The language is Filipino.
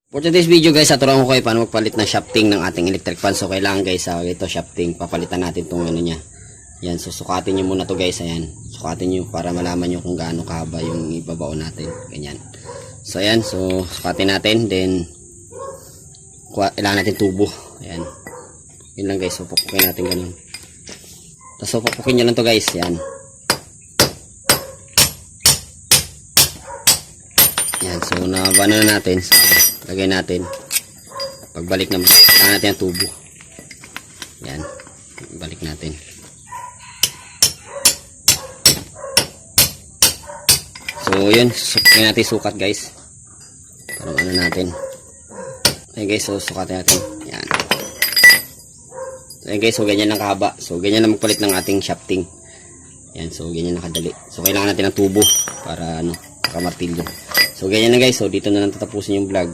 For today's video guys, turuan ko kayo paano magpalit ng shafting ng ating electric fan. So kailangan guys, ito shafting, papalitan natin itong ano niya. Yan, so sukatin nyo muna to guys, ayan. Sukatin nyo para malaman nyo kung gaano kahaba yung ibabaw natin. Ganyan. So ayan, so sukatin natin, then kailangan natin tubo. Ayan. Yun lang guys, so pupukin natin ganun. Tapos so pupukin nyo lang to guys, yan. Yan, so nabana na natin. So lagay natin. Pagbalik naman, kailangan natin ang tubo. Yan. Balik natin. So yun, sukatin natin sukat guys. Parang ano natin. Okay guys, so sukatin natin. Yan. So guys, so ganyan lang kahaba. So ganyan lang magpalit ng ating shafting. Yan, so ganyan lang kadali. So kailangan natin ng tubo para ano, martilyo. So ganyan na guys, so dito na lang tatapusin yung vlog.